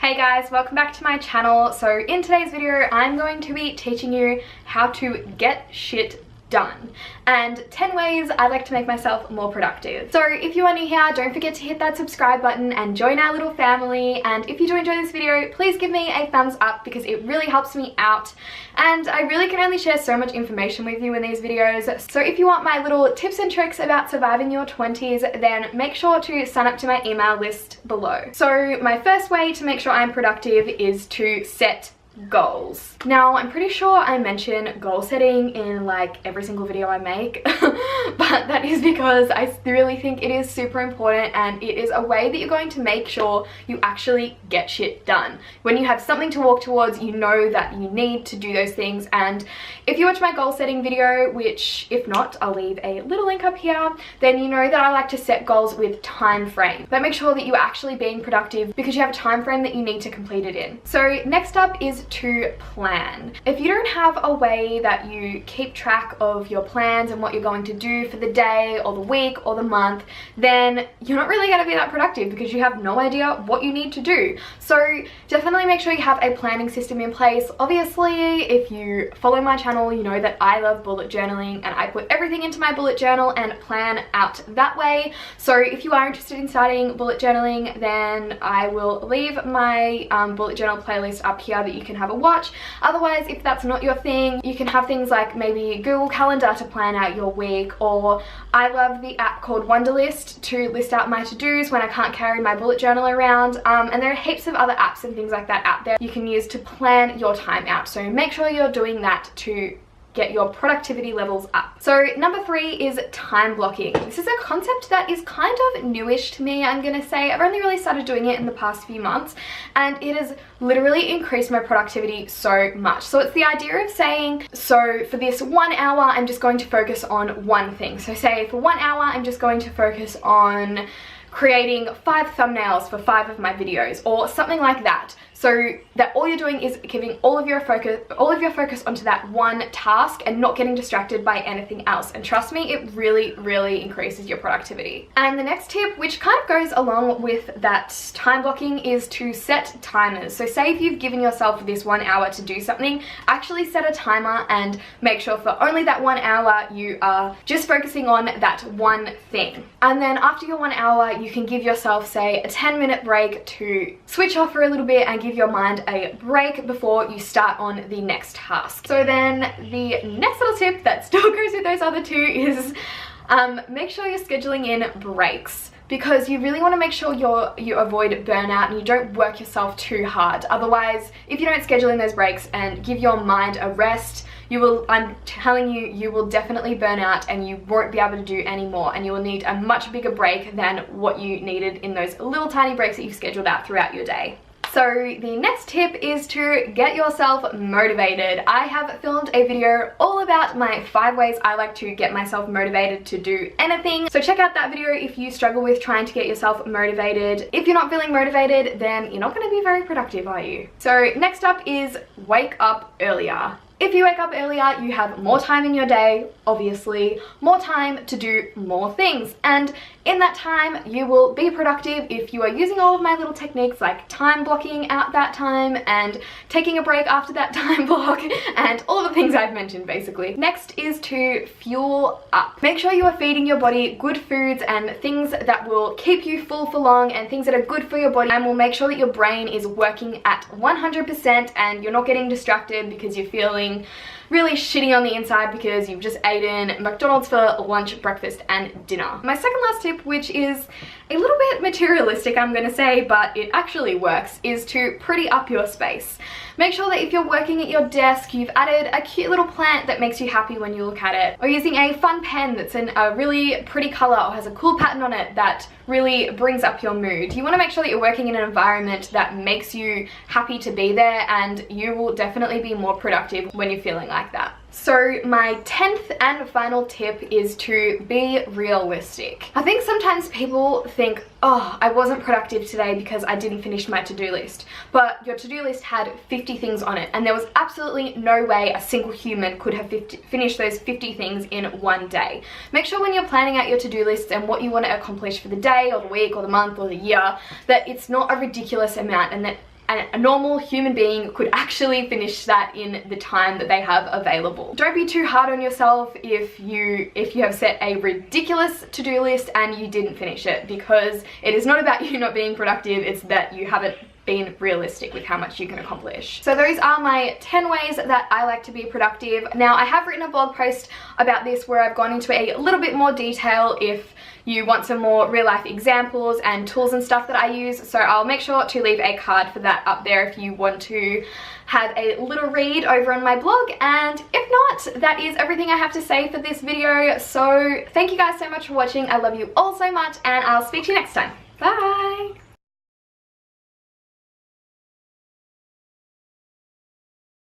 Hey guys, welcome back to my channel. So in today's video, I'm going to be teaching you how to get shit done and 10 ways I like to make myself more productive. So if you are new here, don't forget to hit that subscribe button and join our little family. And if you do enjoy this video, please give me a thumbs up because it really helps me out. And I really can only share so much information with you in these videos. So if you want my little tips and tricks about surviving your 20s, then make sure to sign up to my email list below. So my first way to make sure I'm productive is to set goals. Now, I'm pretty sure I mention goal setting in like every single video I make, but that is because I really think it is super important, and it is a way that you're going to make sure you actually get shit done. When you have something to walk towards, you know that you need to do those things. And if you watch my goal setting video, which if not, I'll leave a little link up here, then you know that I like to set goals with time frame. But make sure that you're actually being productive because you have a time frame that you need to complete it in. So next up is to plan. If you don't have a way that you keep track of your plans and what you're going to do for the day or the week or the month, then you're not really going to be that productive because you have no idea what you need to do. So definitely make sure you have a planning system in place. Obviously, if you follow my channel, you know that I love bullet journaling and I put everything into my bullet journal and plan out that way. So if you are interested in starting bullet journaling, then I will leave my bullet journal playlist up here that you can have a watch. Otherwise, if that's not your thing, you can have things like maybe Google Calendar to plan out your week, or I love the app called Wonderlist to list out my to-dos when I can't carry my bullet journal around, and there are heaps of other apps and things like that out there you can use to plan your time out. So make sure you're doing that to get your productivity levels up. So number 3 is time blocking. This is a concept that is kind of newish to me, I'm gonna say. I've only really started doing it in the past few months, and it has literally increased my productivity so much. So it's the idea of saying, so for this 1 hour, I'm just going to focus on one thing. So say for 1 hour, I'm just going to focus on creating 5 thumbnails for 5 of my videos or something like that. So that all you're doing is giving all of your focus onto that one task and not getting distracted by anything else. And trust me, it really increases your productivity. And the next tip, which kind of goes along with that time blocking, is to set timers. So say if you've given yourself this 1 hour to do something, actually set a timer and make sure for only that 1 hour you are just focusing on that one thing. And then after your 1 hour, you can give yourself, say, a 10-minute break to switch off for a little bit and give your mind a break before you start on the next task. So then the next little tip that still goes with those other two is make sure you're scheduling in breaks, because you really want to make sure you avoid burnout and you don't work yourself too hard. Otherwise, if you don't schedule in those breaks and give your mind a rest, I'm telling you, you will definitely burn out and you won't be able to do any more, and you will need a much bigger break than what you needed in those little tiny breaks that you've scheduled out throughout your day. So the next tip is to get yourself motivated. I have filmed a video all about my 5 ways I like to get myself motivated to do anything. So check out that video if you struggle with trying to get yourself motivated. If you're not feeling motivated, then you're not going to be very productive, are you? So next up is wake up earlier. If you wake up earlier, you have more time in your day, obviously, more time to do more things. And in that time, you will be productive if you are using all of my little techniques like time blocking out that time and taking a break after that time block and all the things I've mentioned basically. Next is to fuel up. Make sure you are feeding your body good foods and things that will keep you full for long and things that are good for your body and will make sure that your brain is working at 100% and you're not getting distracted because you're feeling really shitty on the inside because you've just eaten McDonald's for lunch, breakfast and dinner. My second last tip, which is a little bit materialistic, I'm gonna say, but it actually works, is to pretty up your space. Make sure that if you're working at your desk, you've added a cute little plant that makes you happy when you look at it, or using a fun pen that's in a really pretty color or has a cool pattern on it that really brings up your mood. You want to make sure that you're working in an environment that makes you happy to be there, and you will definitely be more productive when you're feeling like that. So my 10th and final tip is to be realistic. I think sometimes people think, oh, I wasn't productive today because I didn't finish my to-do list. But your to-do list had 50 things on it, and there was absolutely no way a single human could have finished those 50 things in one day. Make sure when you're planning out your to-do lists and what you want to accomplish for the day or the week or the month or the year, that it's not a ridiculous amount, and that a normal human being could actually finish that in the time that they have available. Don't be too hard on yourself if you have set a ridiculous to-do list and you didn't finish it, because it is not about you not being productive, it's that you haven't been realistic with how much you can accomplish. So those are my 10 ways that I like to be productive. Now, I have written a blog post about this where I've gone into a little bit more detail if you want some more real life examples and tools and stuff that I use. So I'll make sure to leave a card for that up there if you want to have a little read over on my blog. And if not, that is everything I have to say for this video. So thank you guys so much for watching. I love you all so much, and I'll speak to you next time. Bye!